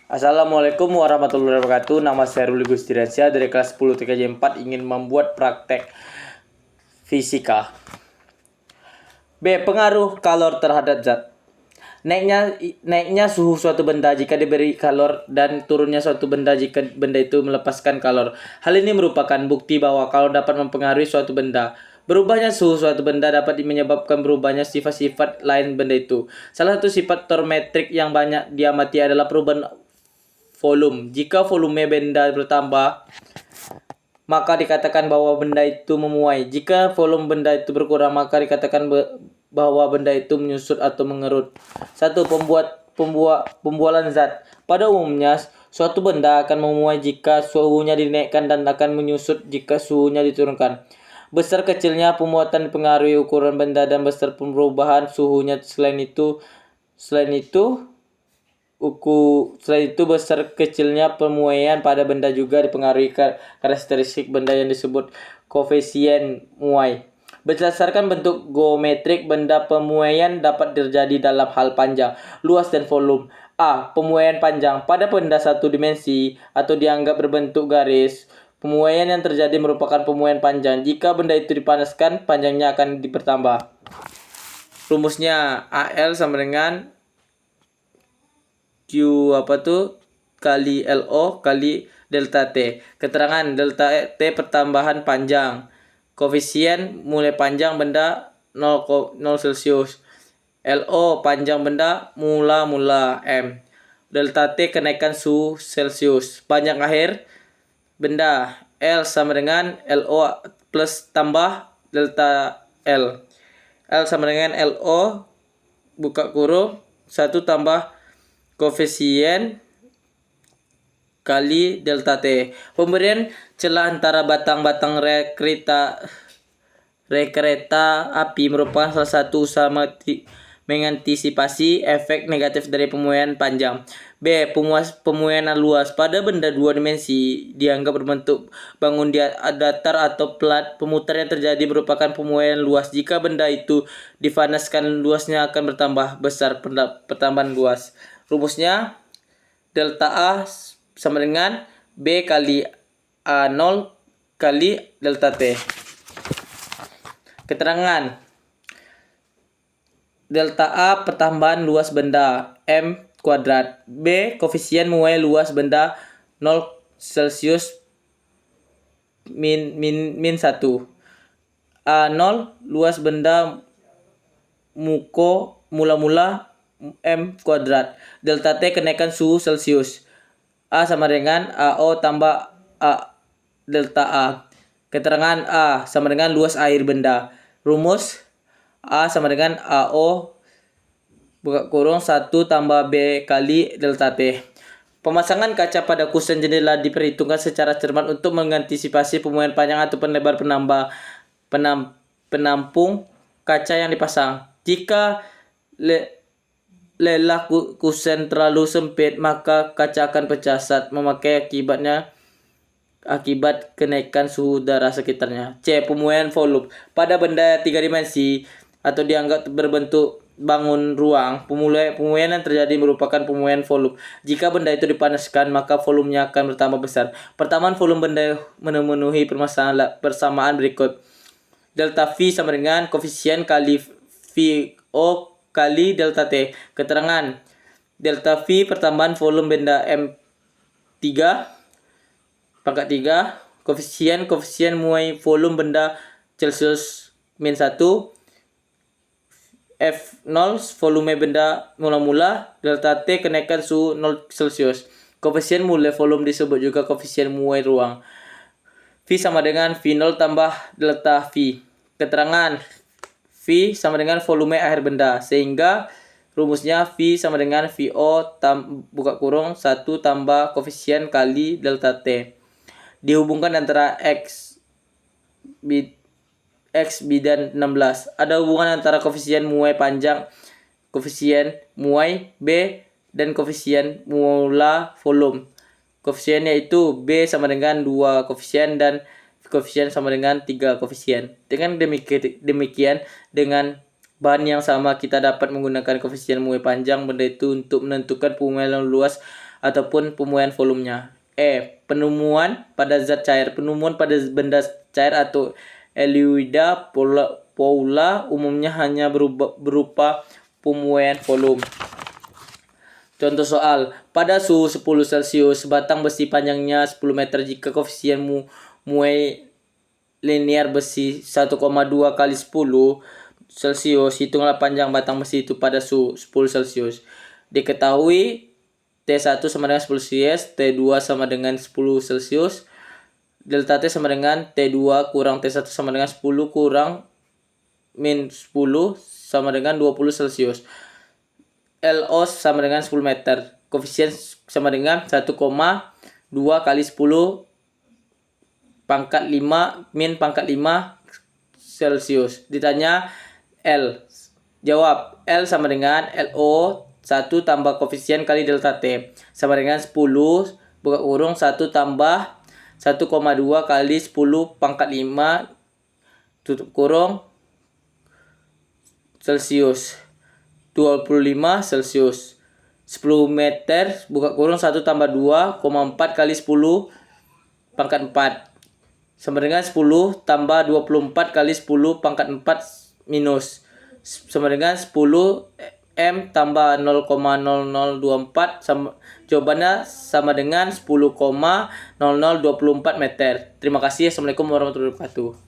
Assalamualaikum warahmatullahi wabarakatuh. Nama saya Ruli Gustiransyah dari kelas 10 TKJ 4 ingin membuat praktek fisika. B. Pengaruh kalor terhadap zat. Naiknya suhu suatu benda jika diberi kalor dan turunnya suatu benda jika benda itu melepaskan kalor. Hal ini merupakan bukti bahwa kalor dapat mempengaruhi suatu benda. Berubahnya suhu suatu benda dapat menyebabkan berubahnya sifat-sifat lain benda itu. Salah satu sifat termometrik yang banyak diamati adalah perubahan volume. Jika volume benda bertambah, maka dikatakan bahwa benda itu memuai. Jika volume benda itu berkurang, maka dikatakan bahwa benda itu menyusut atau mengerut. 1. Pembualan zat. Pada umumnya, suatu benda akan memuai jika suhunya dinaikkan dan akan menyusut jika suhunya diturunkan. Besar kecilnya pemuatan dipengaruhi ukuran benda dan besar perubahan suhunya. Selain itu besar kecilnya pemuaian pada benda juga dipengaruhi karakteristik benda yang disebut koefisien muai. Berdasarkan bentuk geometrik, benda pemuaian dapat terjadi dalam hal panjang, luas, dan volume. A. Pemuaian panjang. Pada benda satu dimensi atau dianggap berbentuk garis, pemuaian yang terjadi merupakan pemuaian panjang. Jika benda itu dipanaskan, panjangnya akan bertambah. Rumusnya AL sama dengan Q kali LO kali delta T. Keterangan delta T pertambahan panjang. Koefisien mulai panjang benda 0 Celsius. LO panjang benda mula M. Delta T kenaikan suhu Celsius. Panjang akhir benda L sama dengan LO plus tambah delta L. L sama dengan LO buka kurung 1 tambah koefisien kali delta T. Pemberian celah antara batang-batang kereta api merupakan salah satu usaha mengantisipasi efek negatif dari pemuaian panjang. B. Pemuaian luas. Pada benda dua dimensi dianggap berbentuk bangun di datar atau plat, pemutar yang terjadi merupakan pemuaian luas. Jika benda itu dipanaskan, luasnya akan bertambah besar. Pertambahan luas. Rumusnya delta A sama dengan B kali A0 kali delta T. Keterangan delta A pertambahan luas benda M kuadrat. B. Koefisien muai luas benda 0 Celsius min 1. A0 luas benda mula M kuadrat. Delta T kenaikan suhu Celsius. A sama dengan AO tambah A delta A. Keterangan A sama dengan luas air benda. Rumus A sama dengan AO buka kurung 1 tambah B kali delta T. Pemasangan kaca pada kusen jendela diperhitungkan secara cermat untuk mengantisipasi pemuaian panjang atau lebar penampung kaca yang dipasang. Jika lelah kusen terlalu sempit, maka kaca akan pecah saat memakai akibat kenaikan suhu udara sekitarnya. C. Pemuaian volume. Pada benda 3 dimensi atau dianggap berbentuk bangun ruang, pemuaian yang terjadi merupakan pemuaian volume. Jika benda itu dipanaskan, maka volumenya akan bertambah besar. Pertambahan volume benda memenuhi persamaan berikut. Delta V sama dengan koefisien kali VO kali delta T. Keterangan delta V pertambahan volume benda M3 pangkat 3 koefisien muai volume benda Celsius min 1 F0 volume benda mula delta T kenaikan suhu 0 Celsius. Koefisien mulai volume disebut juga koefisien muai ruang. V sama dengan V0 tambah delta V. Keterangan V sama dengan volume air benda, sehingga rumusnya V sama dengan VO buka kurung 1 tambah koefisien kali delta T. Dihubungkan antara X, B dan 16. Ada hubungan antara koefisien muai panjang, koefisien muai B, dan koefisien mula volume. Koefisiennya itu B sama dengan 2 koefisien dan koefisien sama dengan 3 koefisien. Dengan demikian dengan bahan yang sama kita dapat menggunakan koefisien muai panjang benda itu untuk menentukan pemuaian luas ataupun pemuaian volumenya. Penemuan pada zat cair. Penemuan pada benda cair atau eluida poula umumnya hanya berupa pemuaian volume. Contoh soal, pada suhu 10 Celcius, sebatang besi panjangnya 10 meter jika koefisien muai linear besi 1,2 kali 10 Celcius, hitunglah panjang batang besi itu pada suhu 10 Celcius. Diketahui T1 sama dengan 10 Celsius, T2 sama dengan 10 Celcius, delta T sama dengan T2 kurang T1 sama dengan 10 kurang min 10 sama dengan 20 Celcius. LO sama dengan 10 meter. Koefisien sama dengan 1,2 kali 10 pangkat 5 min pangkat 5 Celcius. Ditanya L. Jawab, L sama dengan LO 1 tambah koefisien kali delta T sama dengan 10 buka kurung 1 tambah 1,2 kali 10 pangkat 5 tutup kurung Celcius 25 Celcius. 10 meter buka kurung 1 tambah 2,4 kali 10 pangkat 4 sama dengan 10 tambah 24 kali 10 pangkat 4 minus sama dengan 10 M tambah 0,0024 sama, jawabannya sama dengan 10,0024 meter. Terima kasih. Assalamualaikum warahmatullahi wabarakatuh.